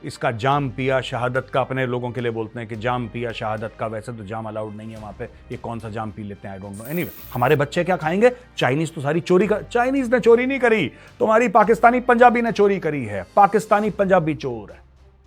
इसका जाम पिया शहादत का, अपने लोगों के लिए बोलते हैं कि जाम पिया शहादत का, वैसे तो जाम अलाउड नहीं है वहां पे, ये कौन सा जाम पी लेते हैं आई डोंट नो। एनीवे, हमारे बच्चे क्या खाएंगे? चाइनीज तो सारी चोरी कर, चाइनीज ने चोरी नहीं करी, तुम्हारी पाकिस्तानी पंजाबी ने चोरी करी है। पाकिस्तानी पंजाबी चोर है,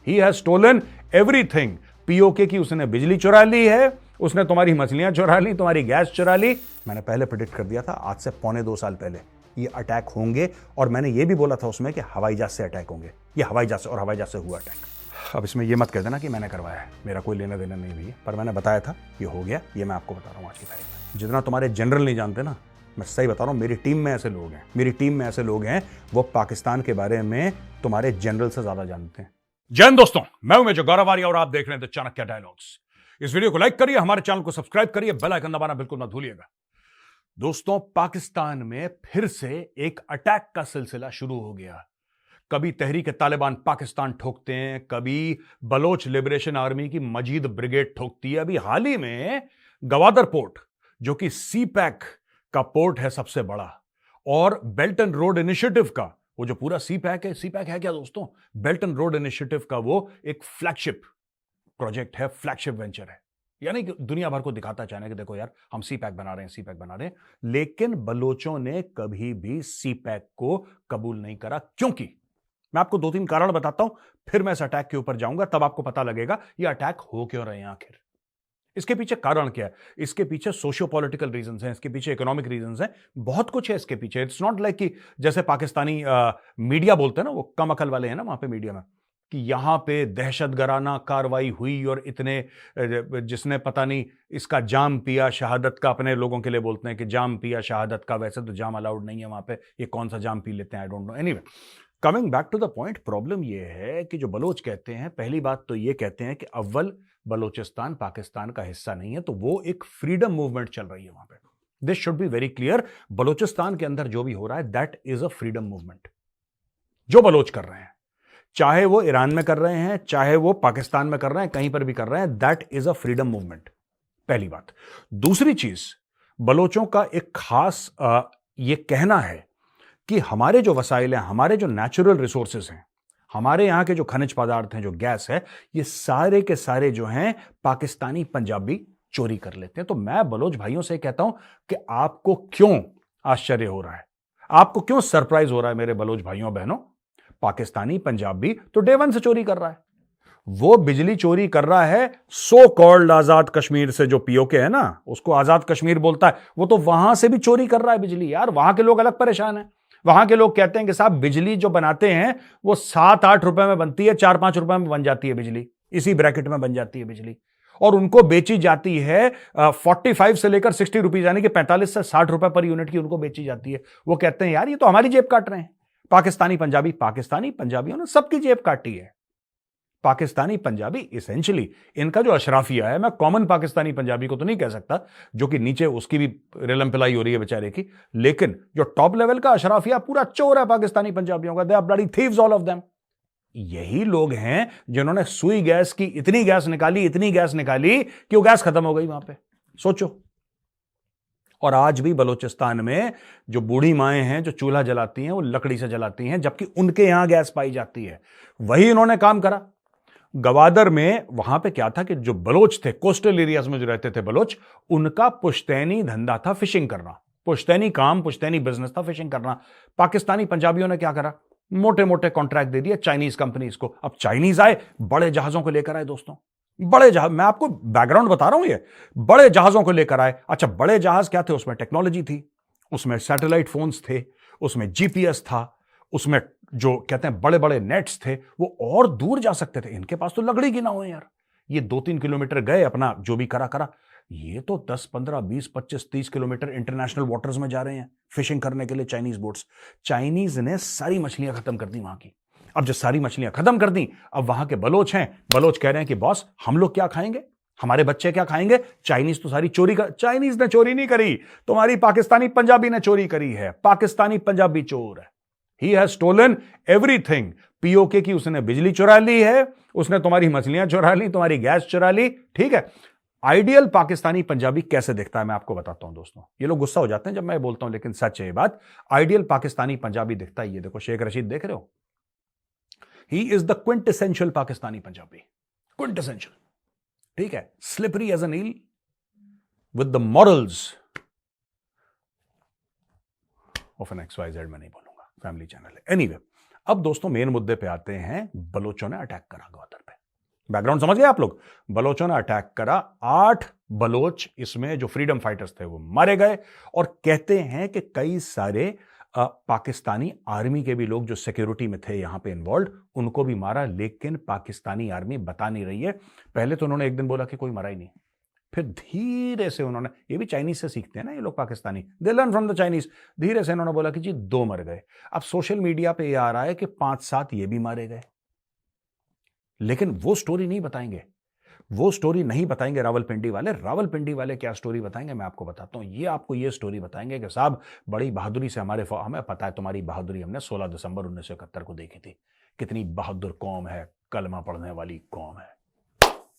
he has stolen everything. POK की उसने बिजली चुरा ली है, उसने तुम्हारी मछलियां चुरा ली, तुम्हारी गैस चुरा ली। मैंने पहले प्रेडिक्ट कर दिया था, आज से 1.25 साल पहले ये अटैक होंगे, और मैंने ये भी बोला था उसमें कि हवाई जहाज से अटैक होंगे। ये हवाई जहाज से, और हवाई जहाज से हुआ अटैक। अब इसमें ये मत कह देना कि मैंने करवाया है, मेरा कोई लेना देना नहीं भी है, पर मैंने बताया था ये हो गया। ये मैं आपको बता रहा हूँ आज की तारीख में। जितना तुम्हारे जनरल नहीं जानते ना, मैं सही बता रहा हूँ, मेरी टीम में ऐसे लोग हैं, मेरी टीम में ऐसे लोग हैं, वो पाकिस्तान के बारे में तुम्हारे जनरल से ज्यादा जानते हैं। जय हिंद दोस्तों, मैं हूं मेजर गौरव आर्या और आप देख रहे हैं द चाणक्य डायलॉग्स। इस वीडियो को लाइक करिए, हमारे चैनल को सब्सक्राइब करिए, बेल आइकन दबाना बिल्कुल मत भूलिएगा। दोस्तों, पाकिस्तान में फिर से एक अटैक का सिलसिला शुरू हो गया। कभी तहरीक तालिबान पाकिस्तान ठोकते हैं, कभी बलोच लिबरेशन आर्मी की मजीद ब्रिगेड ठोकती है। अभी हाल ही में गवादर पोर्ट, जो कि सी पैक का पोर्ट है सबसे बड़ा, और बेल्ट एंड रोड इनिशिएटिव का वो जो पूरा सी पैक है क्या दोस्तों? बेल्ट एंड रोड इनिशिएटिव का वो एक फ्लैगशिप प्रोजेक्ट है, फ्लैगशिप वेंचर है। यानी कि दुनिया भर को दिखाता चाइना कि देखो यार, हम सी पैक बना रहे हैं, सी पैक बना रहे हैं। लेकिन बलोचों ने कभी भी सी पैक को कबूल नहीं करा। क्योंकि मैं आपको 2-3 कारण बताता हूं, फिर मैं इस अटैक के ऊपर जाऊंगा, तब आपको पता लगेगा ये अटैक हो क्यों रहे हैं आखिर। इसके पीछे कारण क्या है? इसके पीछे सोशियो पॉलिटिकल रीजंस हैं, इसके पीछे इकोनॉमिक रीजंस हैं, बहुत कुछ है इसके पीछे। इट्स नॉट लाइक कि जैसे पाकिस्तानी मीडिया बोलते हैं ना, वो कम अकल वाले हैं ना वहां पे मीडिया में, कि यहां पे दहशतगराना कार्रवाई हुई और इतने जिसने पता नहीं इसका जाम पिया शहादत का, अपने लोगों के लिए बोलते हैं कि जाम पिया शहादत का, वैसे तो जाम अलाउड नहीं है वहां पे, ये कौन सा जाम पी लेते हैं I don't know. Anyway, coming back to the point, problem ये है कि जो बलोच कहते हैं, पहली बात तो ये कहते हैं कि अव्वल बलोचिस्तान पाकिस्तान का हिस्सा नहीं है, तो वो एक फ्रीडम मूवमेंट चल रही है वहां पे। This should be very clear, Balochistan के अंदर जो भी हो रहा है that is a freedom movement. जो बलोच कर रहे हैं, चाहे वो ईरान में कर रहे हैं, चाहे वो पाकिस्तान में कर रहे हैं, कहीं पर भी कर रहे हैं, that is a freedom movement, पहली बात। दूसरी चीज, बलोचों का एक खास ये कहना है कि हमारे जो वसाइल हैं, हमारे जो नेचुरल रिसोर्सेज हैं, हमारे यहां के जो खनिज पदार्थ हैं, जो गैस है, ये सारे के सारे जो हैं पाकिस्तानी पंजाबी चोरी कर लेते हैं। तो मैं बलोच भाइयों से कहता हूं कि आपको क्यों आश्चर्य हो रहा है, आपको क्यों सरप्राइज हो रहा है मेरे बलोच भाइयों बहनों? पाकिस्तानी पंजाबी तो डे वन से चोरी कर रहा है। वो बिजली चोरी कर रहा है सो कॉल्ड आजाद कश्मीर से, जो पीओके है ना, उसको आजाद कश्मीर बोलता है, वो तो वहां से भी चोरी कर रहा है बिजली। यार, वहां के लोग अलग परेशान हैं। वहां के लोग कहते हैं कि साहब, बिजली जो बनाते हैं वो 7-8 रुपए में बनती है, 4-5 रुपए में बन जाती है बिजली, इसी ब्रैकेट में बन जाती है बिजली, और उनको बेची जाती है 45 से लेकर 60 रुपीज, यानी कि 45 से 60 रुपए पर यूनिट की उनको बेची जाती है। वो कहते हैं यार, ये तो हमारी जेब काट रहे हैं। पाकिस्तानी पंजाबियों ने सबकी जेब काटी है। पाकिस्तानी पंजाबी इसेंशियली, इनका जो अशराफिया है, मैं कॉमन पाकिस्तानी पंजाबी को तो नहीं कह सकता, जो कि नीचे उसकी भी रेलम पिलाई हो रही है बेचारे की, लेकिन जो टॉप लेवल का अशराफिया पूरा चोर है पाकिस्तानी पंजाबियों का। They are bloody thieves all of them. यही लोग हैं जिन्होंने सुई गैस की इतनी गैस निकाली कि वो गैस खत्म हो गई वहां पे, सोचो। और आज भी बलोचिस्तान में जो बूढ़ी माएं हैं जो चूल्हा जलाती हैं, वो लकड़ी से जलाती हैं, जबकि उनके यहां गैस पाई जाती है। वही इन्होंने काम करा गवादर में। वहां पे क्या था कि जो बलोच थे, कोस्टल एरियाज में जो रहते थे बलोच, उनका पुश्तैनी धंधा था फिशिंग करना, पुश्तैनी बिजनेस था फिशिंग करना। पाकिस्तानी पंजाबियों ने क्या करा, मोटे मोटे कॉन्ट्रैक्ट दे दिए चाइनीज कंपनीज को। अब चाइनीज आए, बड़े जहाजों को लेकर आए दोस्तों, बड़े जहाज, मैं आपको बैकग्राउंड बता रहा हूं, ये बड़े जहाजों को लेकर आए। अच्छा, बड़े जहाज क्या थे? उसमें टेक्नोलॉजी थी, उसमें सैटेलाइट फोन्स थे, उसमें जीपीएस था, उसमें जो कहते हैं बड़े बड़े नेट्स थे, वो और दूर जा सकते थे। इनके पास तो लकड़ी की ना हो यार, ये 2-3 किलोमीटर गए, अपना जो भी करा, ये तो 10, 15, 20, 25, 30 किलोमीटर इंटरनेशनल वाटर्स में जा रहे हैं फिशिंग करने के लिए चाइनीज बोट्स। चाइनीज ने सारी मछलियां खत्म कर दी वहां की। अब जब सारी मछलियां खत्म कर दी, अब वहां के बलोच हैं, बलोच कह रहे हैं कि बॉस, हम लोग क्या खाएंगे, हमारे बच्चे क्या खाएंगे? चाइनीज तो सारी चोरी कर, चाइनीज ने चोरी नहीं करी, तुम्हारी पाकिस्तानी पंजाबी ने चोरी करी है। पाकिस्तानी पंजाबी चोर है, he has stolen everything. POK की उसने बिजली चुरा ली है, उसने तुम्हारी मछलियां चुरा ली, तुम्हारी गैस चुरा ली, ठीक है। आइडियल पाकिस्तानी पंजाबी कैसे दिखता है मैं आपको बताता हूं दोस्तों। ये लोग गुस्सा हो जाते हैं जब मैं बोलता हूं, लेकिन सच है ये बात। आइडियल पाकिस्तानी पंजाबी दिखता है, ये देखो शेख रशीद देख रहे हो, he is the quintessential Pakistani Punjabi, quintessential, ठीक है, slippery as an eel with the morals of an XYZ, मैं नहीं बोलूंगा, फैमिली चैनल है। एनीवे, अब दोस्तों मेन मुद्दे पे आते हैं। बलोचों ने अटैक करा ग्वादर पे, बैकग्राउंड समझ गए आप लोग। बलोचों ने अटैक करा, 8 बलोच इसमें जो फ्रीडम फाइटर्स थे वो मारे गए, और कहते हैं कि कई सारे पाकिस्तानी आर्मी के भी लोग जो सिक्योरिटी में थे यहां पे इन्वॉल्व, उनको भी मारा। लेकिन पाकिस्तानी आर्मी बता नहीं रही है। पहले तो उन्होंने एक दिन बोला कि कोई मरा ही नहीं, फिर धीरे से उन्होंने, ये भी चाइनीज से सीखते हैं ना ये लोग Pakistani, they learn from the Chinese, धीरे से उन्होंने बोला कि जी 2 मर गए। अब सोशल मीडिया पे ये आ रहा है कि 5-7 ये भी मारे गए, लेकिन वो स्टोरी नहीं बताएंगे, वो स्टोरी नहीं बताएंगे रावलपिंडी वाले। रावलपिंडी वाले क्या स्टोरी बताएंगे मैं आपको बताता हूं। ये आपको ये स्टोरी बताएंगे कि साहब बड़ी बहादुरी से हमें पता है तुम्हारी बहादुरी, हमने 16 दिसंबर 1971 को देखी थी, कितनी बहादुर कौम है, कलमा पढ़ने वाली कौम है,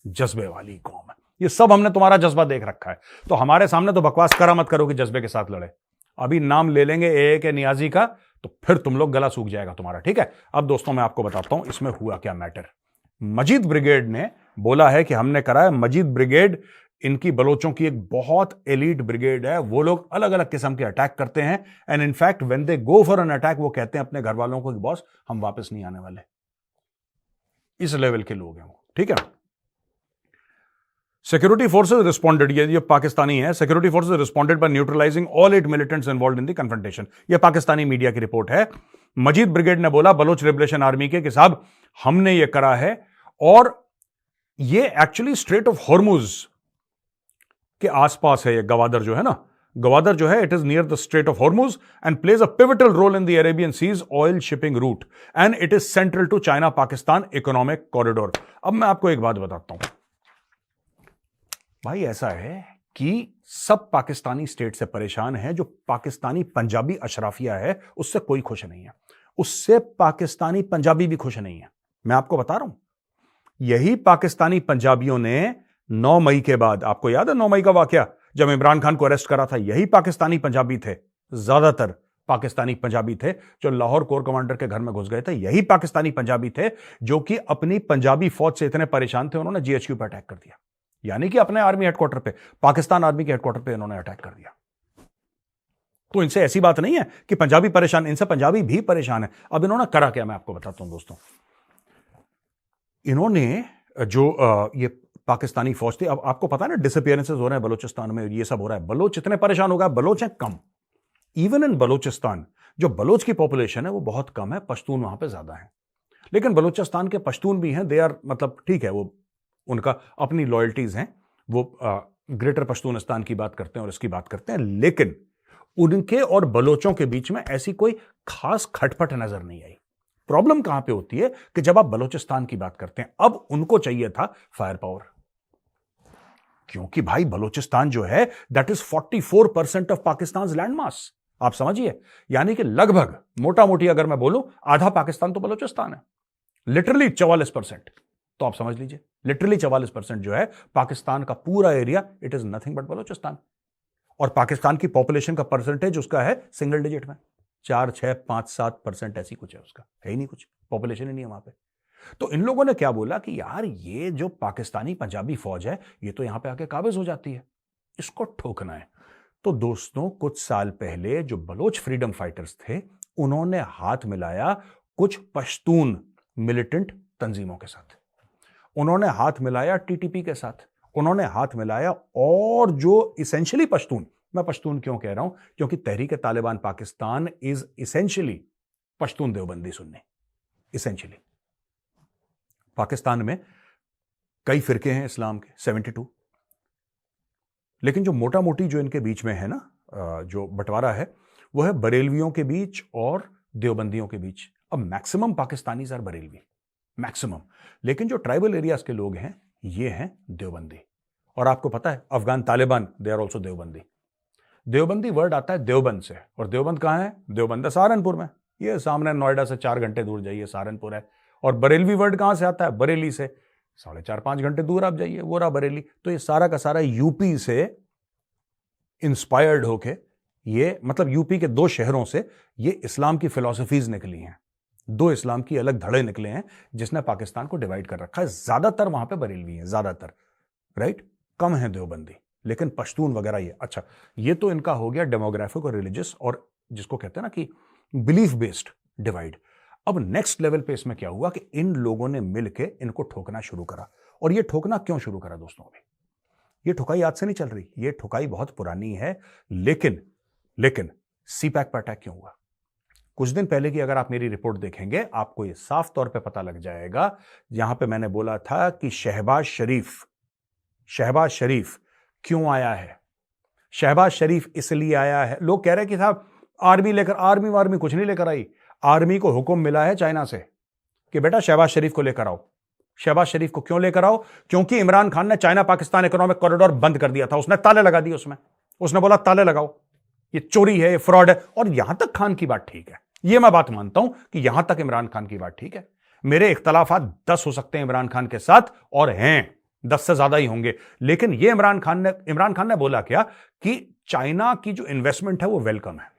जज्बे वाली कौम है, ये सब हमने तुम्हारा जज्बा देख रखा है। तो हमारे सामने तो बकवास करा मत करो कि जज्बे के साथ लड़े। अभी नाम ले लेंगे ए के नियाजी का तो फिर तुम लोग गला सूख जाएगा तुम्हारा, ठीक है। अब दोस्तों मैं आपको बताता हूं इसमें हुआ क्या मैटर। मजीद ब्रिगेड ने बोला है कि हमने करा है। मजीद ब्रिगेड इनकी बलोचों की एक बहुत एलीट ब्रिगेड है, वो लोग अलग अलग किस्म के अटैक करते हैं, and in fact when they go for an attack वो कहते हैं अपने घर वालों को कि बॉस हम वापस नहीं आने वाले। इस लेवल के लोग हैं वो, ठीक है। सिक्योरिटी फोर्सेज रिस्पॉन्डेड, ये पाकिस्तानी है, security forces responded by neutralizing all 8 militants involved in the confrontation. ये पाकिस्तानी मीडिया की रिपोर्ट है। मजीद ब्रिगेड ने बोला बलोच लिबरेशन आर्मी के कि साहब हमने ये करा है, और ये एक्चुअली स्ट्रेट ऑफ हॉर्मुज के आसपास है। ये गवादर जो है ना, गवादर जो है, it is near the strait of Hormuz and plays a pivotal role in the Arabian seas oil shipping route and it is central to China Pakistan economic corridor. अब मैं आपको एक बात बताता हूं भाई, ऐसा है कि सब पाकिस्तानी स्टेट से परेशान है, जो पाकिस्तानी पंजाबी अशराफिया है उससे कोई खुश नहीं है, उससे पाकिस्तानी पंजाबी भी खुश नहीं है। मैं आपको बता रहा हूं, यही पाकिस्तानी पंजाबियों ने 9 मई के बाद, आपको याद है 9 मई का वाकया जब इमरान खान को अरेस्ट करा था, यही पाकिस्तानी पंजाबी थे, ज्यादातर पाकिस्तानी पंजाबी थे जो लाहौर कोर कमांडर के घर में घुस गए थे। यही पाकिस्तानी पंजाबी थे जो कि अपनी पंजाबी फौज से इतने परेशान थे उन्होंने GHQ पर अटैक कर दिया, यानी कि अपने आर्मी हेडक्वार्टर पे, पाकिस्तान आर्मी के हेडक्वार्टर पे इन्होंने अटैक कर दिया। तो इनसे ऐसी बात नहीं है कि पंजाबी परेशान, इनसे पंजाबी भी परेशान है। अब इन्होंने करा क्या मैं आपको बताता हूं दोस्तों। इन्होंने जो ये पाकिस्तानी फौज थी, अब आपको पता है ना डिसअपियरेंसेस हो रहे हैं बलूचिस्तान में, ये सब हो रहा है। बलोच इतने परेशान हो गए, बलोच हैं कम, इवन इन बलूचिस्तान जो बलोच की पॉपुलेशन है वो बहुत कम है, पश्तून वहां पे ज्यादा है। लेकिन बलूचिस्तान के पश्तून भी हैं, दे आर, मतलब ठीक है, वो उनका अपनी लॉयल्टीज हैं, वो ग्रेटर पश्तूनिस्तान की बात करते हैं और इसकी बात करते हैं, लेकिन उनके और बलोचों के बीच में ऐसी कोई खास खटपट नजर नहीं आई। प्रॉब्लम कहां पे होती है कि जब आप बलूचिस्तान की बात करते हैं, अब उनको चाहिए था फायर पावर, क्योंकि भाई बलूचिस्तान जो है that is 44% of Pakistan land mass, आप समझिए, यानी कि लगभग मोटा मोटी अगर मैं बोलूं आधा पाकिस्तान तो बलूचिस्तान है, लिटरली 44%। तो आप समझ लीजिए लिटरली 44% जो है पाकिस्तान का पूरा area, it is nothing but Balochistan. और पाकिस्तान की पॉपुलेशन का परसेंटेज उसका है सिंगल डिजिट में, 4, 6, 5, 7% ऐसी कुछ है, उसका है ही नहीं कुछ, पॉपुलेशन ही नहीं है वहां पे। तो इन लोगों ने क्या बोला कि यार ये जो पाकिस्तानी पंजाबी फौज है ये तो यहां पे आके काबिज हो जाती है, इसको ठोकना है। तो दोस्तों कुछ साल पहले जो बलोच फ्रीडम फाइटर्स थे उन्होंने हाथ मिलाया कुछ पश्तून मिलिटेंट तंजीमों के साथ, उन्होंने हाथ मिलाया TTP के साथ, उन्होंने हाथ मिलाया और जो इसेंशियली पश्तून, मैं पश्तून क्यों कह रहा हूं, क्योंकि Tehreek Taliban Pakistan is essentially Pashtun Deobandi Sunni, essentially. Pakistan में कई फिरके हैं इस्लाम के, 72, लेकिन जो मोटा मोटी जो इनके बीच में है ना, जो बंटवारा है वो है बरेलवियों के बीच और देवबंदियों के बीच। अब maximum Pakistani are Barelvi, maximum, लेकिन जो ट्राइबल एरियाज के लोग हैं ये हैं देवबंदी। और आपको पता है Afghan Taliban they are also Deobandi. Deobandi word आता है देवबंद से, और देवबंद कहां है, देवबंद है सहारनपुर में, ये सामने नोएडा से 4 घंटे दूर जाइए सहारनपुर है। और बरेलवी वर्ड कहां से आता है, बरेली से 4.5-5 घंटे दूर आप जाइए, वो रहा बरेली। तो ये सारा का सारा यूपी से इंस्पायर्ड होके, ये मतलब यूपी के 2 शहरों से ये इस्लाम की फिलॉसफीज निकली हैं। दो इस्लाम की अलग धड़े निकले हैं जिसने पाकिस्तान को डिवाइड कर रखा है। ज्यादातर वहां पे बरेलवी हैं, ज्यादातर, राइट, कम है देवबंदी, लेकिन पश्तून वगैरह ये। अच्छा, ये तो इनका हो गया डेमोग्राफिक और रिलीजियस और जिसको कहते हैं ना कि बिलीफ बेस्ड डिवाइड। अब नेक्स्ट लेवल पे इसमें क्या हुआ कि इन लोगों ने मिलके इनको ठोकना शुरू करा। और ये ठोकना क्यों शुरू करा दोस्तों? अभी ये ठुकाई आज से नहीं चल रही, ये ठुकाई बहुत पुरानी है। लेकिन सीपैक पर अटैक क्यों हुआ? कुछ दिन पहले की अगर आप मेरी रिपोर्ट देखेंगे आपको ये साफ तौर पे पता लग जाएगा। यहां पे मैंने बोला था कि शहबाज शरीफ क्यों आया है? शहबाज शरीफ इसलिए आया है, लोग कह रहे हैं कि साहब आर्मी कुछ नहीं लेकर आई। आर्मी को हुक्म मिला है चाइना से कि बेटा शहबाज शरीफ को लेकर आओ। शहबाज शरीफ को क्यों लेकर आओ? क्योंकि इमरान खान ने चाइना पाकिस्तान इकोनॉमिक कॉरिडोर बंद कर दिया था, उसने ताले लगा दिए उसमें। उसने बोला ताले लगाओ, ये चोरी है, ये फ्रॉड है। और यहां तक खान की बात ठीक है, ये मैं बात मानता हूं कि यहां तक इमरान खान की बात ठीक है। मेरे इख्तलाफात 10 हो सकते हैं इमरान खान के साथ, और हैं 10 से ज्यादा ही होंगे, लेकिन ये इमरान खान ने बोला क्या कि चाइना की जो इन्वेस्टमेंट है वो वेलकम है।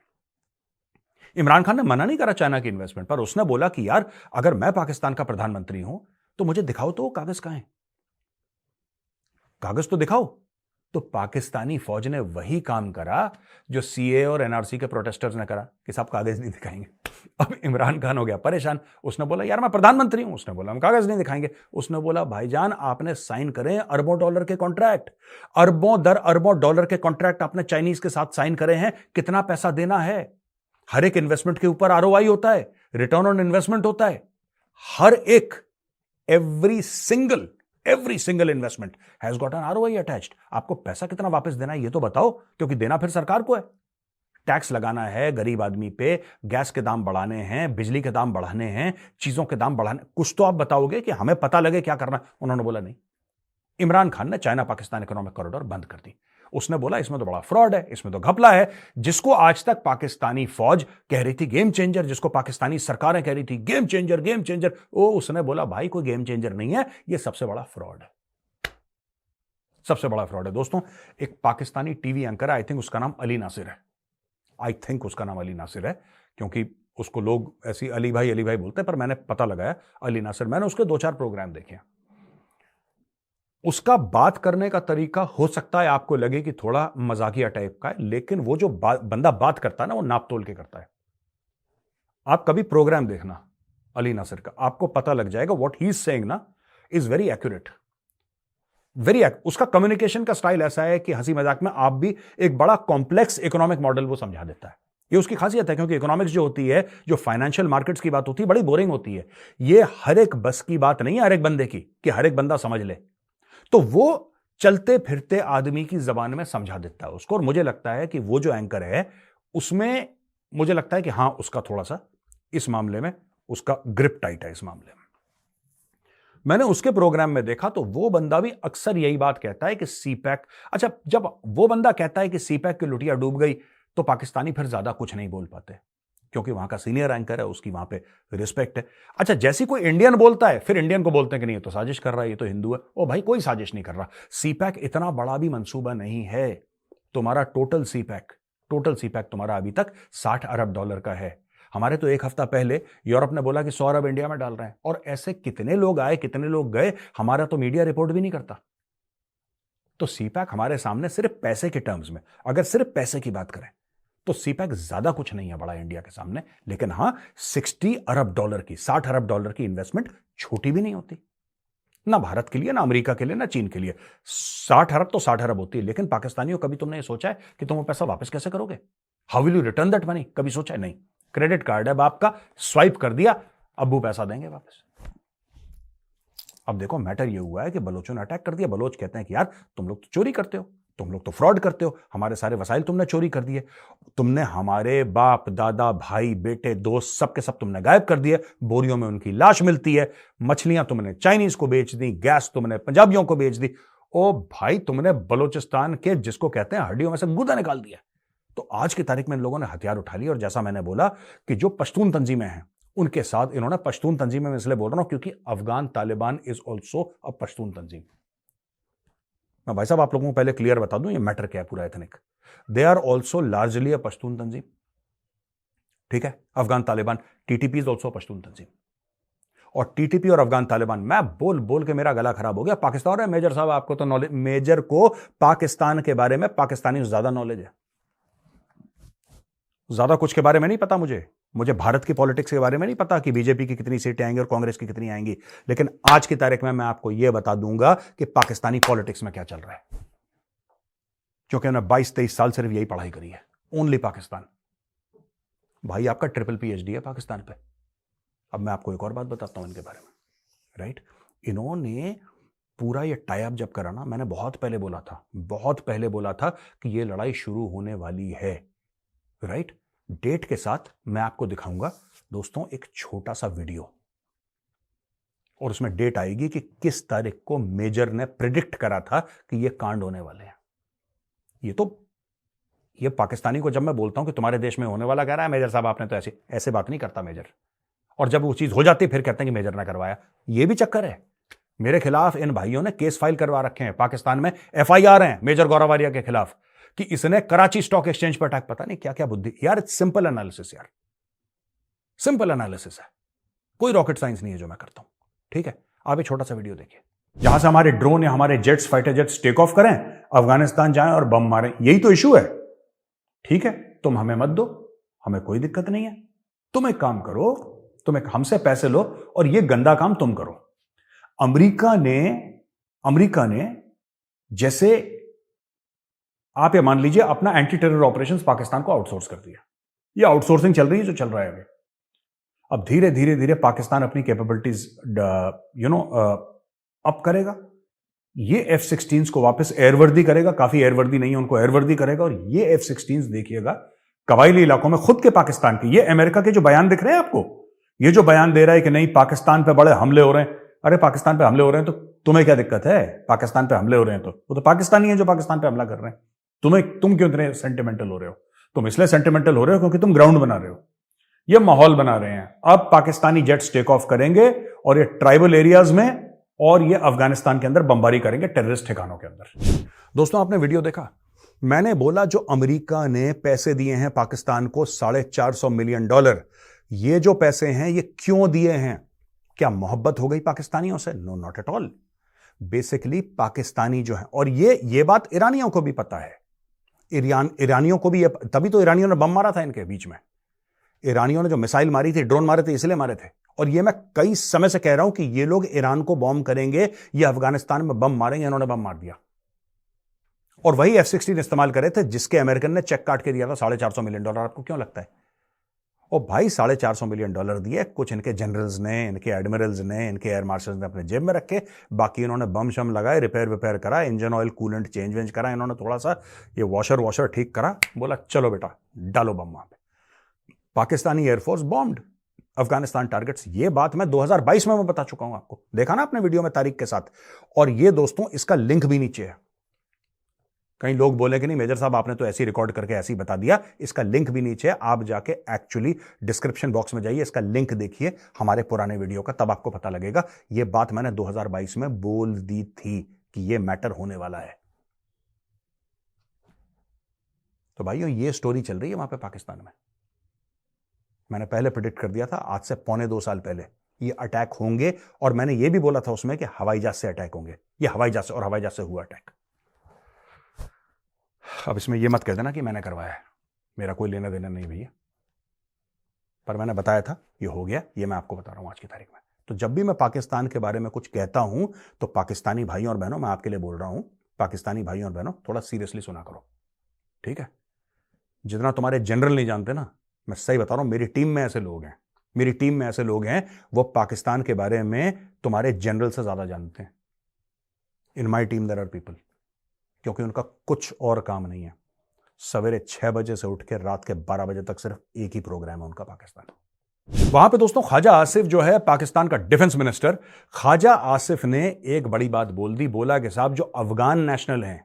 इमरान खान ने मना नहीं करा चाइना की इन्वेस्टमेंट पर, उसने बोला कि यार अगर मैं पाकिस्तान का प्रधानमंत्री हूं तो मुझे दिखाओ तो वो कागज कहां है, कागज तो दिखाओ। तो पाकिस्तानी फौज ने वही काम करा जो सीए और एनआरसी के प्रोटेस्टर्स ने करा कि साहब कागज नहीं दिखाएंगे। अब इमरान खान हो गया परेशान, उसने बोला यार मैं प्रधानमंत्री हूं, उसने बोला हम कागज नहीं दिखाएंगे। उसने बोला भाईजान आपने साइन करे अरबों डॉलर के कॉन्ट्रैक्ट, अरबों डॉलर के कॉन्ट्रैक्ट आपने चाइनीज के साथ साइन करे हैं, कितना पैसा देना है। हर एक इन्वेस्टमेंट के ऊपर आरओआई होता है, रिटर्न ऑन इन्वेस्टमेंट होता है। हर एक every single investment has got an ROI attached. आपको पैसा कितना वापस देना है ये तो बताओ, क्योंकि देना फिर सरकार को है। टैक्स लगाना है गरीब आदमी पे, गैस के दाम बढ़ाने हैं, बिजली के दाम बढ़ाने हैं, चीजों के दाम बढ़ाने, कुछ तो आप बताओगे कि हमें पता लगे क्या करना है। उन्होंने बोला नहीं। इमरान खान ने चाइना पाकिस्तान इकोनॉमिक कॉरिडोर बंद कर दी। उसने बोला इसमें तो बड़ा फ्रॉड है, इसमें तो घपला है। जिसको आज तक पाकिस्तानी फौज कह रही थी गेम चेंजर, जिसको पाकिस्तानी सरकारें कह रही थी गेम चेंजर, उसने बोला भाई कोई गेम चेंजर नहीं है, यह सबसे बड़ा फ्रॉड है, सबसे बड़ा फ्रॉड है। दोस्तों एक पाकिस्तानी टीवी एंकर है, आई थिंक उसका नाम अली नासिर है, क्योंकि उसको लोग ऐसी अली भाई बोलते हैं, पर मैंने पता लगाया अली नासिर। मैंने उसके 2-4 प्रोग्राम देखे। उसका बात करने का तरीका हो सकता है आपको लगे कि थोड़ा मजाकिया टाइप का है, लेकिन वो जो बंदा बात करता है ना वो नाप तोल के करता है। आप कभी प्रोग्राम देखना अली नासिर का, आपको पता लग जाएगा व्हाट ही इज सेइंग ना इज वेरी एक्यूरेट, उसका कम्युनिकेशन का स्टाइल ऐसा है कि हंसी मजाक में आप भी एक बड़ा कॉम्प्लेक्स इकोनॉमिक मॉडल वो समझा देता है। ये उसकी खासियत है, क्योंकि इकोनॉमिक्स जो होती है, जो फाइनेंशियल मार्केट्स की बात होती है, बड़ी बोरिंग होती है। ये हर एक बस की बात नहीं है हर एक बंदे की कि हर एक बंदा समझ ले, तो वो चलते फिरते आदमी की जबान में समझा देता है उसको। और मुझे लगता है कि वो जो एंकर है उसमें मुझे लगता है कि हां उसका थोड़ा सा इस मामले में उसका ग्रिप टाइट है। इस मामले में मैंने उसके प्रोग्राम में देखा तो वो बंदा भी अक्सर यही बात कहता है कि सीपैक, अच्छा जब वो बंदा कहता है कि सीपैक की लुटिया डूब गई तो पाकिस्तानी फिर ज्यादा कुछ नहीं बोल पाते, क्योंकि वहां का सीनियर एंकर है, उसकी वहां पे रिस्पेक्ट है। अच्छा जैसी कोई इंडियन बोलता है फिर इंडियन को बोलते हैं कि नहीं ये तो साजिश कर रहा है, ये तो हिंदू है। ओ भाई कोई साजिश नहीं कर रहा। सीपैक इतना बड़ा भी मंसूबा नहीं है। तुम्हारा टोटल सीपैक तुम्हारा अभी तक $60 अरब का है। हमारे तो एक हफ्ता पहले यूरोप ने बोला कि 100 अरब इंडिया में डाल रहे हैं, और ऐसे कितने लोग आए कितने लोग गए, हमारा तो मीडिया रिपोर्ट भी नहीं करता। तो सीपैक हमारे सामने सिर्फ पैसे के टर्म्स में, अगर सिर्फ पैसे की बात करें तो सीपैक ज्यादा कुछ नहीं है बड़ा इंडिया के सामने। लेकिन हां $60 अरब की इन्वेस्टमेंट छोटी भी नहीं होती, ना भारत के लिए, ना अमेरिका के लिए, ना चीन के लिए। 60 अरब तो 60 अरब होती है, लेकिन पाकिस्तानियों कभी तुमने ये सोचा है कि तुम वो पैसा वापस कैसे करोगे? How will you return that money? कभी सोचा है? नहीं। क्रेडिट कार्ड है बाप का, स्वाइप कर दिया, अब्बू पैसा देंगे वापस। अब देखो मैटर ये हुआ है कि बलोचों ने अटैक कर दिया। बलोच कहते हैं कि यार तुम लोग तो चोरी करते हो, तुम लोग तो फ्रॉड करते हो, हमारे सारे वसाइल तुमने चोरी कर दिए, तुमने हमारे बाप दादा भाई बेटे दोस्त सबके सब तुमने गायब कर दिए, बोरियों में उनकी लाश मिलती है, मछलियां तुमने चाइनीज को बेच दी, गैस तुमने पंजाबियों को बेच दी। ओ भाई तुमने बलोचिस्तान के जिसको कहते हैं हड्डियों में से गुदा निकाल दिया। तो आज की तारीख में इन लोगों ने हथियार उठा लिए, और जैसा मैंने बोला कि जो पश्तून तंजीमें हैं उनके साथ इन्होंने, पश्तून तंजीमें मैं इसलिए बोल रहा हूं क्योंकि Afghan Taliban is also a Pashtun तंजीम। मैं भाई साहब आप लोगों को पहले क्लियर बता दूं ये मैटर क्या है पूरा ethnic. They are also largely a Pashtun तंजीम। ठीक है, Afghan Taliban, TTP is also Pashtun तंजीम। और टीटीपी और अफगान तालिबान, मैं बोल बोल के मेरा गला खराब हो गया। पाकिस्तान है मेजर साहब, आपको तो नॉलेज, मेजर को पाकिस्तान के बारे में पाकिस्तानी ज्यादा नॉलेज है, ज्यादा कुछ के बारे में नहीं पता मुझे भारत की पॉलिटिक्स के बारे में नहीं पता कि बीजेपी की कितनी सीटें आएंगी और कांग्रेस की कितनी आएंगी, लेकिन आज की तारीख में मैं आपको यह बता दूंगा कि पाकिस्तानी पॉलिटिक्स में क्या चल रहा है, क्योंकि मैंने 22-23 साल सिर्फ यही पढ़ाई करी है, ओनली पाकिस्तान। भाई आपका ट्रिपल पीएचडी है पाकिस्तान पे। अब मैं आपको एक और बात बताता हूं इनके बारे में, राइट। इन्होंने पूरा ये टाई अप जब करा ना, मैंने बहुत पहले बोला था कि ये लड़ाई शुरू होने वाली है, राइट। डेट के साथ मैं आपको दिखाऊंगा दोस्तों एक छोटा सा वीडियो, और उसमें डेट आएगी कि किस तारीख को मेजर ने प्रिडिक्ट करा था कि ये कांड होने वाले हैं। ये पाकिस्तानी को जब मैं बोलता हूं कि तुम्हारे देश में होने वाला, कह रहा है मेजर साहब आपने तो ऐसे बात नहीं करता मेजर, और जब वो चीज हो जाती फिर कहते हैं कि मेजर ने करवाया। ये भी चक्कर है। मेरे खिलाफ इन भाइयों ने केस फाइल करवा रखे हैं, पाकिस्तान में एफआईआर हैं मेजर गौरव वारिया के खिलाफ कि इसने कराची स्टॉक एक्सचेंज पर अटैक, पता नहीं क्या क्या बुद्धि यार। सिंपल एनालिसिस यार, सिंपल एनालिसिस है, कोई रॉकेट साइंस नहीं है जो मैं करता हूं, ठीक है। आप एक छोटा सा वीडियो देखिए, जहां से हमारे ड्रोन या हमारे jets, fighter jets take off करें, अफगानिस्तान जाएं और बम मारें, यही तो इशू है, ठीक है। तुम हमें मत दो, हमें कोई दिक्कत नहीं है। तुम एक काम करो, तुम एक हमसे पैसे लो और ये गंदा काम तुम करो। अमेरिका ने जैसे आप ये मान लीजिए अपना एंटी टेरर ऑपरेशंस पाकिस्तान को आउटसोर्स कर दिया। ये आउटसोर्सिंग चल रही है जो चल रहा है अभी। अब धीरे धीरे धीरे पाकिस्तान अपनी कैपेबिलिटीज अप करेगा। ये F-16 को वापस एयरवर्दी करेगा, काफी एयरवर्दी नहीं है उनको, एयरवर्दी करेगा। और ये F-16 देखिएगा कबायली इलाकों में खुद के पाकिस्तान के, ये अमेरिका के जो बयान दिख रहे हैं आपको, ये जो बयान दे रहा है कि नहीं पाकिस्तान पे बड़े हमले हो रहे हैं, अरे पाकिस्तान पे हमले हो रहे हैं तो तुम्हें क्या दिक्कत है? पाकिस्तान पे हमले हो रहे हैं तो वो तो पाकिस्तानी है जो पाकिस्तान पे हमला कर रहे हैं। तुम क्यों इतने सेंटिमेंटल हो रहे हो? तुम इसलिए सेंटिमेंटल हो रहे हो क्योंकि तुम ग्राउंड बना रहे हो, ये माहौल बना रहे हैं। अब पाकिस्तानी जेट्स टेक ऑफ करेंगे और ये ट्राइबल एरियाज में और ये अफगानिस्तान के अंदर बमबारी करेंगे टेररिस्ट ठिकानों के अंदर। दोस्तों आपने वीडियो देखा, मैंने बोला जो अमेरिका ने पैसे दिए हैं पाकिस्तान को $450 मिलियन, ये जो पैसे हैं ये क्यों दिए हैं? क्या मोहब्बत हो गई पाकिस्तानियों से? No, not at all. Basically Pakistani जो है, और ये बात ईरानियों को भी पता है, ईरानियों को भी, तभी तो ईरानियों ने बम मारा था इनके बीच में। ईरानियों ने जो मिसाइल मारी थी, ड्रोन मारे थे, इसलिए मारे थे। और ये मैं कई समय से कह रहा हूं कि ये लोग ईरान को बॉम्ब करेंगे, ये अफगानिस्तान में बम मारेंगे, इन्होंने बम मार दिया। और वही F-16 इस्तेमाल करे थे जिसके अमेरिकन ने चेक काट के दिया था $450 मिलियन। आपको क्यों लगता है? और भाई $450 मिलियन दिए, कुछ इनके जनरल्स ने, इनके एडमिरल्स ने, इनके एयर मार्शल्स ने अपने जेब में रखे, बाकी इन्होंने बम शम लगाए, रिपेयर करा, इंजन ऑयल कूलेंट चेंज वेंज करा, इन्होंने थोड़ा सा ये वॉशर ठीक करा, बोला चलो बेटा डालो बम वहां पे। Pakistani air force bombed Afghanistan targets. ये बात मैं 2022 में बता चुका हूं आपको, देखा ना आपने वीडियो में तारीख के साथ। और ये दोस्तों इसका लिंक भी नीचे है। कई लोग बोले कि नहीं मेजर साहब आपने तो ऐसी रिकॉर्ड करके ऐसे ही बता दिया, इसका लिंक भी नीचे है। आप जाके एक्चुअली डिस्क्रिप्शन बॉक्स में जाइए, इसका लिंक देखिए हमारे पुराने वीडियो का, तब आपको पता लगेगा। ये बात मैंने 2022 में बोल दी थी कि ये मैटर होने वाला है। तो भाइयों ये स्टोरी चल रही है वहां पे पाकिस्तान में। मैंने पहले प्रेडिक्ट कर दिया था, आज से 2.25 साल पहले ये अटैक होंगे। और मैंने ये भी बोला था उसमें कि हवाई जहाज से अटैक होंगे, ये हवाई जहाज से, और हवाई जहाज से हुआ अटैक। अब इसमें यह मत कह देना कि मैंने करवाया है, मेरा कोई लेना देना नहीं भैया, पर मैंने बताया था, ये हो गया, ये मैं आपको बता रहा हूं आज की तारीख में। तो जब भी मैं पाकिस्तान के बारे में कुछ कहता हूं तो पाकिस्तानी भाइयों और बहनों, मैं आपके लिए बोल रहा हूं, पाकिस्तानी भाइयों और बहनों थोड़ा सीरियसली सुना करो, ठीक है। जितना तुम्हारे जनरल नहीं जानते ना, मैं सही बता रहा हूं, मेरी टीम में ऐसे लोग हैं, मेरी टीम में ऐसे लोग हैं, वो पाकिस्तान के बारे में तुम्हारे जनरल से ज्यादा जानते हैं। In my team there are people, क्योंकि उनका कुछ और काम नहीं है। सवेरे 6 बजे से उठ के रात के 12 बजे तक सिर्फ एक ही प्रोग्राम है उनका, पाकिस्तान। वहां पे दोस्तों ख्वाजा आसिफ जो है पाकिस्तान का डिफेंस मिनिस्टर, ख्वाजा आसिफ ने एक बड़ी बात बोल दी। बोला कि साहब जो अफगान नेशनल हैं,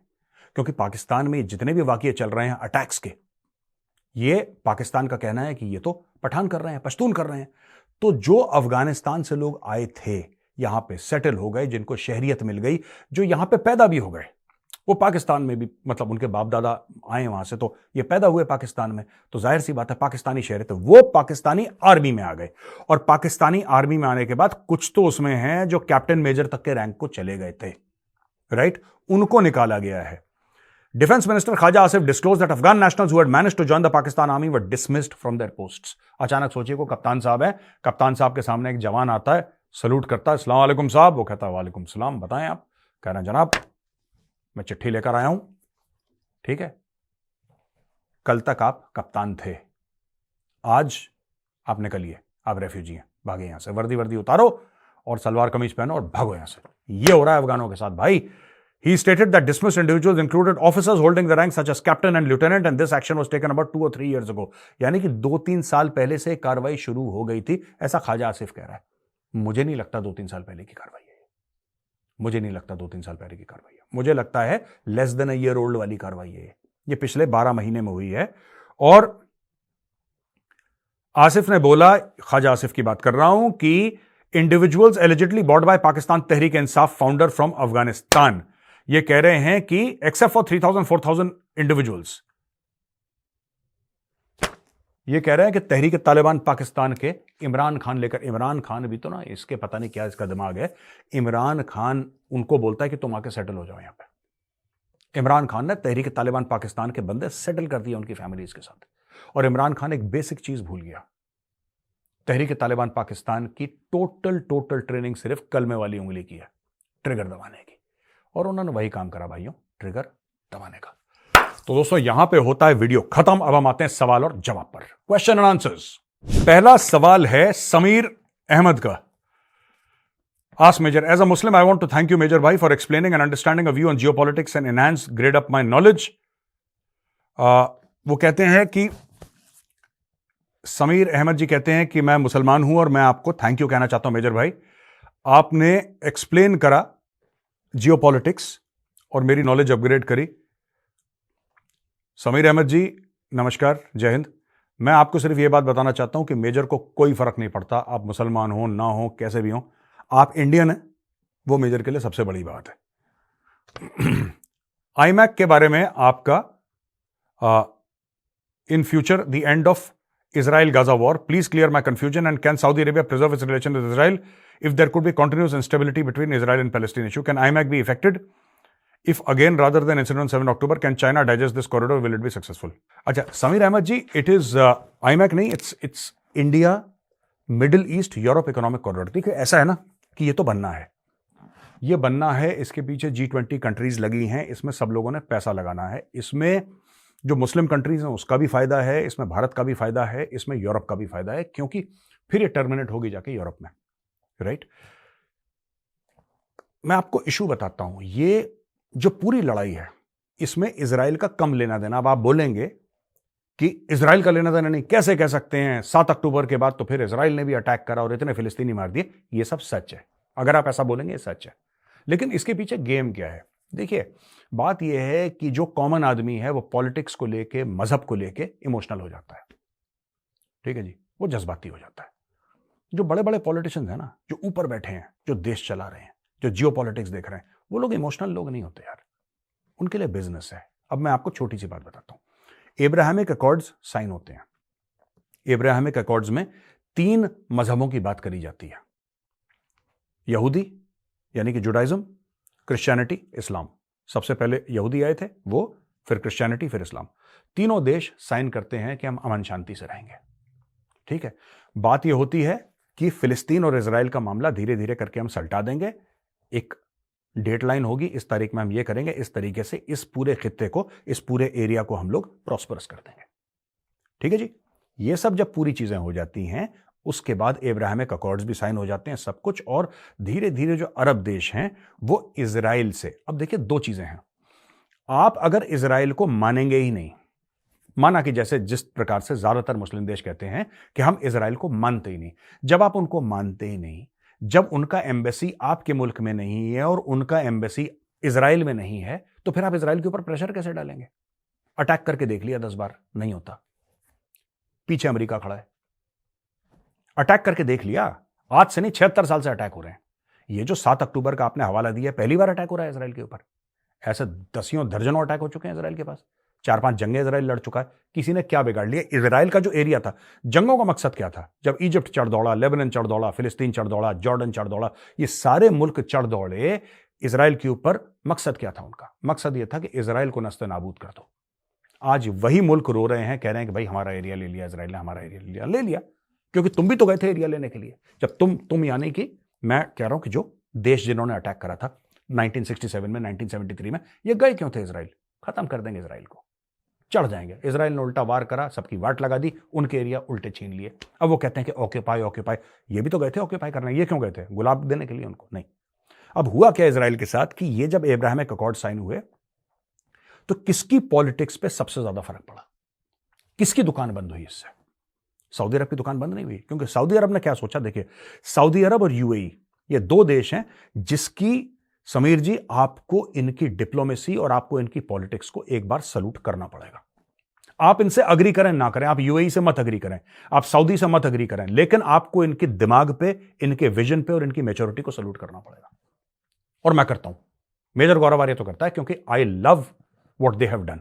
क्योंकि पाकिस्तान में जितने भी वाकये चल रहे हैं अटैक्स के, ये पाकिस्तान का कहना है कि ये तो पठान कर रहे हैं, पश्तून कर रहे हैं। तो जो अफगानिस्तान से लोग आए थे, यहां पे सेटल हो गए, जिनको शहरियत मिल गई, जो यहां पे पैदा भी हो गए, वो पाकिस्तान में भी, मतलब उनके बाप दादा आए वहां से, तो ये पैदा हुए पाकिस्तान में, तो जाहिर सी बात है पाकिस्तानी शहर थे। वो पाकिस्तानी आर्मी में आ गए, और पाकिस्तानी आर्मी में आने के बाद कुछ तो उसमें हैं जो कैप्टन मेजर तक के रैंक को चले गए थे, राइट, उनको निकाला गया है। Defence minister Khawaja Asif disclose that Afghan nationals who had managed to join the Pakistan army were dismissed from their posts. अचानक सोचिए, को कप्तान साहब है, कप्तान साहब के सामने एक जवान आता है, सलूट करता है, अस्सलाम वालेकुम साहब, वो कहता है वालेकुम सलाम, बताएं आप। कह रहे हैं जनाब मैं चिट्ठी लेकर आया हूं, ठीक है, कल तक आप कप्तान थे, आज आप निकलिए, आप रेफ्यूजी हैं, भागे यहां से, वर्दी वर्दी उतारो और सलवार कमीज पहनो और भागो यहां से। ये हो रहा है अफगानों के साथ भाई। He stated that dismissed individuals included officers holding the rank such as captain and lieutenant, and this action was taken about 2 or 3 years ago. यानी कि 2-3 साल पहले से कार्रवाई शुरू हो गई थी, ऐसा ख्वाजा आसिफ कह रहा है। मुझे नहीं लगता 2-3 साल पहले की कार्रवाई है, मुझे नहीं लगता 2-3 साल पहले की कार्रवाई है, मुझे लगता है less than a year old वाली कार्रवाई है, ये पिछले 12 महीने में हुई है। और आसिफ ने बोला, ख्वाजा आसिफ की बात कर रहा हूं, कि individuals allegedly bought by Pakistan Tehreek Insaf founder from Afghanistan, ये कह रहे हैं कि एक्सेप्ट फॉर 3,000-4,000 इंडिविजुअल्स, ये कह रहे हैं कि तहरीक तालिबान पाकिस्तान के इमरान खान लेकर, इमरान खान भी तो ना, इसके पता नहीं क्या इसका दिमाग है, इमरान खान उनको बोलता है कि तुम आके सेटल हो जाओ यहां पे। इमरान खान ने तहरीक तालिबान पाकिस्तान के बंदे सेटल कर दिए उनकी फैमिलीज के साथ। और इमरान खान एक बेसिक चीज भूल गया, तहरीक तालिबान पाकिस्तान की टोटल ट्रेनिंग सिर्फ कलमे वाली उंगली की है, ट्रिगर दबाने की, और उन्होंने वही काम करा भाइयों, ट्रिगर दबाने का। तो दोस्तों यहां पे होता है वीडियो खत्म। अब हम आते हैं सवाल और जवाब पर, क्वेश्चन एंड आंसर्स। पहला सवाल है समीर अहमद का। Ask Major, as a Muslim, I want to thank you, Major Bhai, for explaining and understanding a view on geopolitics and enhance, grade up my knowledge. वो कहते हैं कि समीर अहमद जी कहते हैं कि मैं मुसलमान हूं और मैं आपको थैंक यू कहना चाहता हूं मेजर भाई, आपने एक्सप्लेन करा जियोपॉलिटिक्स और मेरी नॉलेज अपग्रेड करी। समीर अहमद जी नमस्कार, जय हिंद। मैं आपको सिर्फ ये बात बताना चाहता हूं कि मेजर को कोई फर्क नहीं पड़ता, आप मुसलमान हो ना हो, कैसे भी हो, आप इंडियन हैं, वो मेजर के लिए सबसे बड़ी बात है। आईमैक के बारे में आपका, in future the end of Israel Gaza war, please clear my confusion, and can Saudi Arabia preserve its relation with Israel if there could be continuous instability between Israel and Palestine issue? Can IMAC be affected? If again, rather than incident on 7 October, can China digest this corridor? Will it be successful? अच्छा, समीर अहमद जी, it is IMAC नहीं, it's India Middle East Europe Economic Corridor। देखिए ऐसा है ना कि ये तो बनना है, ये बनना है, इसके पीछे G20 कंट्रीज लगी हैं, इसमें सब लोगों ने पैसा लगाना है, इसमें जो मुस्लिम कंट्रीज हैं उसका भी फायदा है, इसमें भारत का भी फायदा है, इसमें यूरोप का भी फायदा है, क्योंकि फिर ये टर्मिनेट होगी जाके यूरोप में, राइट। मैं आपको इशू बताता हूं, ये जो पूरी लड़ाई है इसमें इजराइल का कम लेना देना। अब आप बोलेंगे कि इजराइल का लेना देना नहीं, कैसे कह सकते हैं, 7 अक्टूबर के बाद तो फिर इजराइल ने भी अटैक करा और इतने फिलिस्तीनी मार दिए। ये सब सच है, अगर आप ऐसा बोलेंगे सच है, लेकिन इसके पीछे गेम क्या है? देखिए बात यह है कि जो कॉमन आदमी है वो पॉलिटिक्स को लेके, मजहब को लेके इमोशनल हो जाता है, ठीक है जी, वो जज्बाती हो जाता है। जो बड़े बड़े पॉलिटिशियंस हैं ना, जो ऊपर बैठे हैं, जो देश चला रहे हैं, जो जियो पॉलिटिक्स देख रहे हैं, वो लोग इमोशनल लोग नहीं होते यार, उनके लिए बिजनेस है। अब मैं आपको छोटी सी बात बताता हूं, एब्राहमिक अकॉर्ड्स साइन होते हैं। एब्राहमिक अकॉर्ड्स में 3 मजहबों की बात करी जाती है, यहूदी यानी कि जुडाइज्म, क्रिश्चियनिटी, इस्लाम। सबसे पहले यहूदी आए थे वो, फिर क्रिश्चियनिटी, फिर इस्लाम। तीनों देश साइन करते हैं कि हम अमन शांति से रहेंगे, ठीक है। बात यह होती है कि फिलिस्तीन और इजराइल का मामला धीरे धीरे करके हम सल्टा देंगे, एक डेडलाइन होगी, इस तारीख में हम ये करेंगे, इस तरीके से इस पूरे खित्ते को, इस पूरे एरिया को हम लोग प्रॉस्परस कर देंगे, ठीक है जी। ये सब जब पूरी चीजें हो जाती हैं, उसके बाद एब्राहमिक अकॉर्ड्स भी साइन हो जाते हैं, सब कुछ, और धीरे धीरे जो अरब देश हैं वो इजराइल से, अब देखिए 2 चीजें हैं, आप अगर इजराइल को मानेंगे ही नहीं, माना कि जैसे जिस प्रकार से ज्यादातर मुस्लिम देश कहते हैं कि हम इजराइल को मानते ही नहीं, जब आप उनको मानते ही नहीं, जब उनका एम्बेसी आपके मुल्क में नहीं है और उनका एम्बेसी इजराइल में नहीं है, तो फिर आप इजराइल के ऊपर प्रेशर कैसे डालेंगे? अटैक करके देख लिया 10 बार, नहीं होता, पीछे अमेरिका खड़ा है, अटैक करके देख लिया, आज से नहीं 76 साल से अटैक हो रहे हैं। ये जो 7 अक्टूबर का आपने हवाला दिया, पहली बार अटैक हो रहा है इजराइल के ऊपर, ऐसे दसियों दर्जनों अटैक हो चुके हैं इसराइल के पास, 4-5 जंगें इसराइल लड़ चुका है, किसी ने क्या बिगाड़ लिया? इसराइल का जो एरिया था, जंगों का मकसद क्या था? जब इजिप्ट चढ़ दौड़ा, लेबनान चढ़ दौड़ा, फिलिस्तीन चढ़ दौड़ा, जॉर्डन चढ़ दौड़ा, ये सारे मुल्क चढ़ दौड़े इसराइल के ऊपर। मकसद क्या था उनका? मकसद यह था कि इसराइल को नस्ते नाबूद कर दो। आज वही मुल्क रो रहे हैं, कह रहे हैं कि भाई हमारा एरिया ले लिया इसराइल ने, हमारा एरिया ले लिया, क्योंकि तुम भी तो गए थे एरिया लेने के लिए। जब तुम यानी कि मैं कह रहा हूं कि जो देश जिन्होंने अटैक करा था 1967 में, 1973 में, ये गए क्यों थे? इसराइल खत्म कर देंगे, इसराइल को चढ़ जाएंगे। इसराइल ने उल्टा वार करा, सबकी वाट लगा दी, उनके एरिया उल्टे छीन लिए। अब वो कहते हैं कि ऑक्यूपाई ऑक्यूपाई, ये भी तो गए थे ऑक्यूपाई करने, ये क्यों गए थे? गुलाब देने के लिए उनको? नहीं। अब हुआ क्या इसराइल के साथ कि ये जब अब्राहमिक अकॉर्ड साइन हुए तो किसकी पॉलिटिक्स पे सबसे ज्यादा फर्क पड़ा? किसकी दुकान बंद हुई इससे? सऊदी अरब की दुकान बंद नहीं हुई, क्योंकि सऊदी अरब ने क्या सोचा? देखिए, सऊदी अरब और यूएई ये दो देश हैं जिसकी, समीर जी, आपको इनकी डिप्लोमेसी और आपको इनकी पॉलिटिक्स को एक बार सलूट करना पड़ेगा। आप इनसे अग्री करें ना करें, आप यूएई से मत अग्री करें, आप सऊदी से मत अग्री करें, लेकिन आपको इनके दिमाग पे, इनके विजन पे और इनकी मैच्योरिटी को सलूट करना पड़ेगा। और मैं करता हूं, मेजर गौरव आर्य तो करता है, क्योंकि I love what they have done.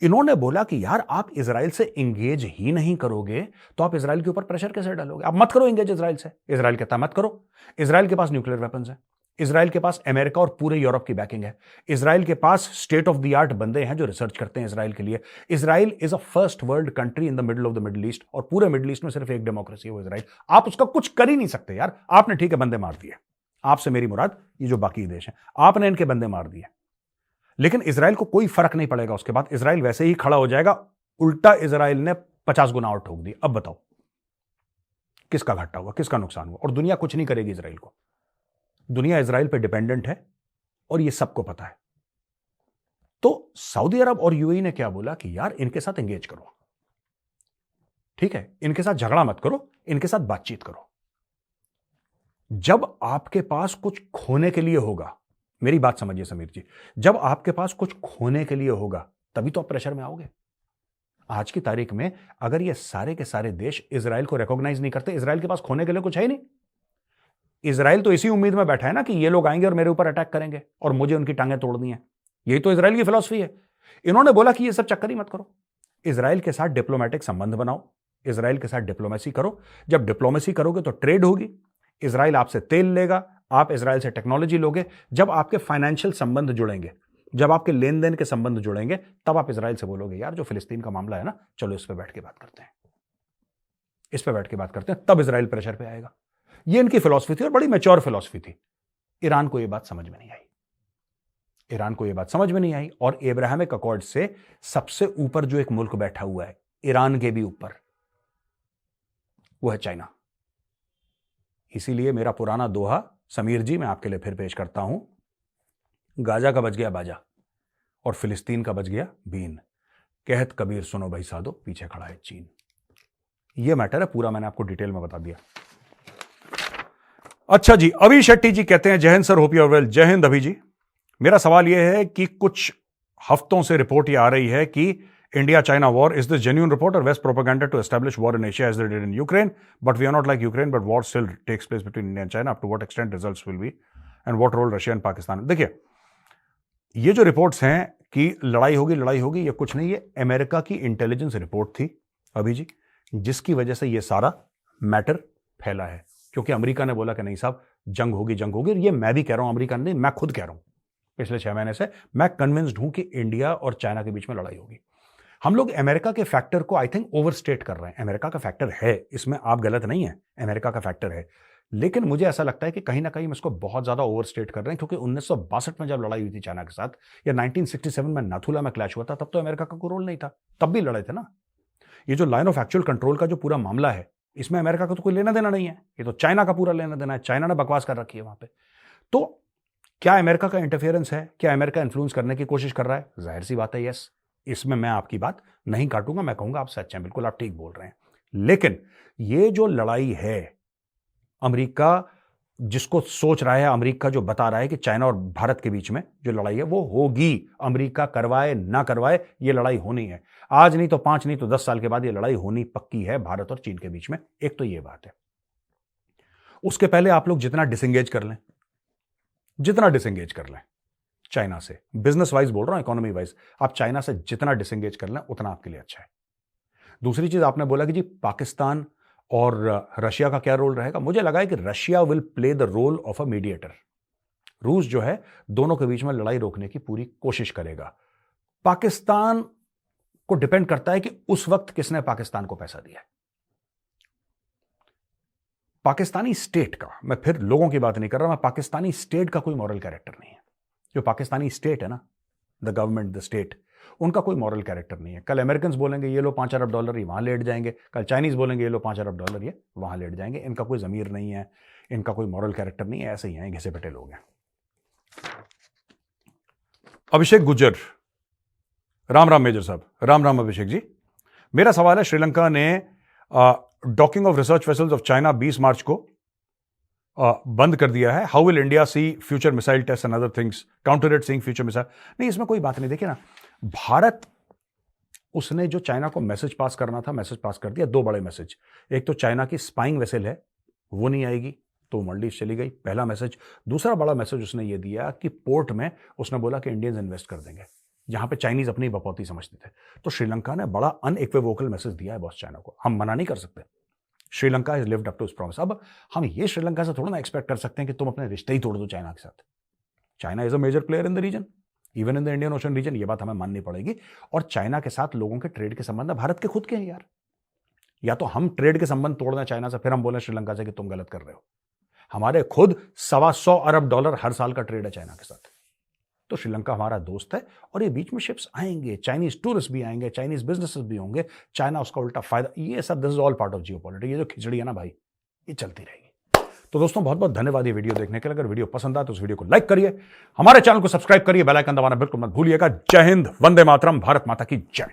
इन्होंने बोला कि यार आप इजराइल से इंगेज ही नहीं करोगे तो आप इजराइल के ऊपर प्रेशर कैसे डालोगे? आप मत करो इंगेज इजराइल से। इजराइल कहता मत करो। इजराइल के पास न्यूक्लियर वेपन्स है, इजराइल के पास अमेरिका और पूरे यूरोप की बैकिंग है, इजराइल के पास स्टेट ऑफ द आर्ट बंदे हैं जो रिसर्च करते हैं इजराइल के लिए। Israel is a first world country in the middle of the middle east, और पूरे मिडल ईस्ट में सिर्फ एक डेमोक्रेसी है, वो इजराइल। आप उसका कुछ कर ही नहीं सकते यार। आपने ठीक है बंदे मार दिए, आपसे मेरी मुराद ये जो बाकी देश हैं, आपने इनके बंदे मार दिए, लेकिन इजराइल को कोई फर्क नहीं पड़ेगा। उसके बाद इजराइल वैसे ही खड़ा हो जाएगा। उल्टा इजराइल ने 50 गुना और ठोक दी। अब बताओ किसका घाटा हुआ, किसका नुकसान हुआ? और दुनिया कुछ नहीं करेगी इजराइल को। दुनिया इजराइल पे डिपेंडेंट है और ये सबको पता है। तो सऊदी अरब और यूएई ने क्या बोला कि यार इनके साथ एंगेज करो, ठीक है, इनके साथ झगड़ा मत करो, इनके साथ बातचीत करो। जब आपके पास कुछ खोने के लिए होगा, मेरी बात समझिए समीर जी, जब आपके पास कुछ खोने के लिए होगा तभी तो आप प्रेशर में आओगे। आज की तारीख में अगर ये सारे के सारे देश इजराइल को रिकॉग्नाइज नहीं करते, इजराइल के पास खोने के लिए कुछ है ही नहीं। इजराइल तो इसी उम्मीद में बैठा है ना कि ये लोग आएंगे और मेरे ऊपर अटैक करेंगे और मुझे उनकी टांगें तोड़नी है। यही तो इजराइल की फिलॉसफी है। इन्होंने बोला कि ये सब चक्कर ही मत करो, इजराइल के साथ डिप्लोमेटिक संबंध बनाओ, इजराइल के साथ डिप्लोमेसी करो। जब डिप्लोमेसी करोगे तो ट्रेड होगी, इजराइल आपसे तेल लेगा, आप इजराइल से टेक्नोलॉजी लोगे। जब आपके फाइनेंशियल संबंध जुड़ेंगे, जब आपके लेन देन के संबंध जुड़ेंगे, तब आप इजराइल से बोलोगे यार जो फिलिस्तीन का मामला है ना, चलो इस पे बैठ के बात करते हैं, इस पे बैठ के बात करते हैं, तब इजराइल प्रेशर पे आएगा। ये इनकी फिलॉसफी थी और बड़ी मैच्योर फिलॉसफी थी। ईरान को यह बात समझ में नहीं आई, ईरान को यह बात समझ में नहीं आई। और अब्राहमिक अकॉर्ड से सबसे ऊपर जो एक मुल्क बैठा हुआ है ईरान के भी ऊपर, वो है चाइना। इसीलिए मेरा पुराना दोहा समीर जी मैं आपके लिए फिर पेश करता हूं, गाजा का बज गया बाजा और फिलिस्तीन का बज गया बीन, कहत कबीर सुनो भाई साधो, पीछे खड़ा है चीन। यह मैटर है पूरा, मैंने आपको डिटेल में बता दिया। अच्छा जी, अभी शेट्टी जी कहते हैं जय हिंद sir, hope you are well. जय हिंद अभी जी। मेरा सवाल यह है कि कुछ हफ्तों से रिपोर्ट यह आ रही है कि India China war, is this genuine report or west propaganda to establish war in Asia as they did in Ukraine, but we are not like Ukraine, but war still takes place between India and China, up to what extent results will be and what role Russia and Pakistan. देखिए, ये जो reports हैं कि लड़ाई होगी, ये कुछ नहीं, ये अमेरिका की इंटेलिजेंस रिपोर्ट थी अभी जी, जिसकी वजह से ये सारा मैटर फैला है। क्योंकि अमेरिका ने बोला कि नहीं साहब जंग होगी। ये मैं भी कह रहा हूं, अमेरिका नहीं, मैं खुद कह रहा हूं, पिछले 6 महीने से मैं कन्विंस्ड हूं कि इंडिया और चाइना के बीच में लड़ाई होगी। हम लोग अमेरिका के फैक्टर को आई थिंक ओवरस्टेट कर रहे हैं। अमेरिका का फैक्टर है, इसमें आप गलत नहीं है, अमेरिका का फैक्टर है, लेकिन मुझे ऐसा लगता है कि कहीं ना कहीं हम इसको बहुत ज्यादा ओवरस्टेट कर रहे हैं। क्योंकि 1962 में जब लड़ाई हुई थी चाइना के साथ, या 1967 में नाथुला में क्लैश हुआ था, तब तो अमेरिका का कोई रोल नहीं था, तब भी लड़े थे ना। ये जो लाइन ऑफ एक्चुअल कंट्रोल का जो पूरा मामला है, इसमें अमेरिका का तो कोई लेना देना नहीं है, ये तो चाइना का पूरा लेना देना है। चाइना ने बकवास कर रखी है वहां पे। तो क्या अमेरिका का इंटरफेरेंस है? क्या अमेरिका इन्फ्लुएंस करने की कोशिश कर रहा है? जाहिर सी बात है यस। इसमें मैं आपकी बात नहीं काटूंगा, मैं कहूंगा आप सच हैं, बिल्कुल आप ठीक बोल रहे हैं। लेकिन ये जो लड़ाई है, अमेरिका जिसको सोच रहा है, अमेरिका जो बता रहा है कि चाइना और भारत के बीच में जो लड़ाई है वो होगी, अमेरिका करवाए ना करवाए ये लड़ाई होनी है। आज नहीं तो 5 नहीं तो 10 साल के बाद ये लड़ाई होनी पक्की है भारत और चीन के बीच में। एक तो ये बात है। उसके पहले आप लोग जितना डिसएंगेज कर लें, चाइना से। बिजनेस वाइज बोल रहा हूं, इकोनॉमी वाइज आप चाइना से जितना डिसंगेज कर लें उतना आपके लिए अच्छा है। दूसरी चीज आपने बोला कि जी पाकिस्तान और रशिया का क्या रोल रहेगा। मुझे लगा है कि Russia will play the role of a mediator. रूस जो है दोनों के बीच में लड़ाई रोकने की पूरी कोशिश करेगा। पाकिस्तान को डिपेंड करता है कि उस वक्त किसने पाकिस्तान को पैसा दिया है। पाकिस्तानी स्टेट का, मैं फिर लोगों की बात नहीं कर रहा, मैं पाकिस्तानी स्टेट का कोई मॉरल कैरेक्टर नहीं है। जो पाकिस्तानी स्टेट है ना, द गवर्नमेंट, द स्टेट, उनका कोई मॉरल कैरेक्टर नहीं है। कल अमेरिकन बोलेंगे ये लो $5 अरब, ये वहां लेट जाएंगे। कल चाइनीज बोलेंगे ये लो $5 अरब, ये वहां लेट जाएंगे। इनका कोई जमीर नहीं है, इनका कोई मॉरल कैरेक्टर नहीं है, ऐसे ही हैं, घिसे पिटे लोग हैं। अभिषेक गुज्जर, राम राम मेजर साहब। राम राम अभिषेक जी। मेरा सवाल है, श्रीलंका ने docking of research vessels of China 20 March को बंद कर दिया है। How will India see future missile test and other things, counter it seeing future missile. नहीं, इसमें कोई बात नहीं। देखिए ना, भारत, उसने जो चाइना को मैसेज पास करना था मैसेज पास कर दिया। दो बड़े मैसेज, एक तो चाइना की स्पाइंग वेसल है वो नहीं आएगी तो मालदीव चली गई, पहला मैसेज। दूसरा बड़ा मैसेज उसने ये दिया कि पोर्ट में उसने बोला कि इंडियंस इन्वेस्ट कर देंगे, जहां पे चाइनीज अपनी बपौती समझते थे। तो श्रीलंका ने बड़ा अनइक्विवोकल मैसेज दिया है बॉस चाइना को, हम मना नहीं कर सकते। Sri Lanka is lived up to its promise. अब हम ये श्रीलंका से थोड़ा ना एक्सपेक्ट कर सकते हैं कि तुम अपने रिश्ते ही तोड़ दो चाइना के साथ। China is a major player in the region, even in the Indian ocean region, ये बात हमें माननी पड़ेगी। और चाइना के साथ लोगों के ट्रेड के संबंध भारत के खुद के हैं यार। या तो हम ट्रेड के संबंध तोड़ दें चाइना से, फिर हम बोलें श्रीलंका से कि तुम गलत कर रहे हो। हमारे खुद $125 अरब हर साल का ट्रेड है चाइना के साथ। तो श्रीलंका हमारा दोस्त है और ये बीच में शिप्स आएंगे, चाइनीज टूरिस्ट भी आएंगे, चाइनीज बिजनेसेस भी होंगे, चाइना उसका उल्टा फायदा, ये सब this is all part of geopolitics. ये जो खिचड़ी है ना भाई, ये चलती रहेगी। तो दोस्तों बहुत बहुत धन्यवाद ये वीडियो देखने के लिए। अगर वीडियो पसंद आए तो उस वीडियो को लाइक करिए, हमारे चैनल को सब्सक्राइब करिए, बेल आइकन दबाना बिल्कुल मत भूलिएगा। जय हिंद, वंदे मातरम, भारत माता की जय।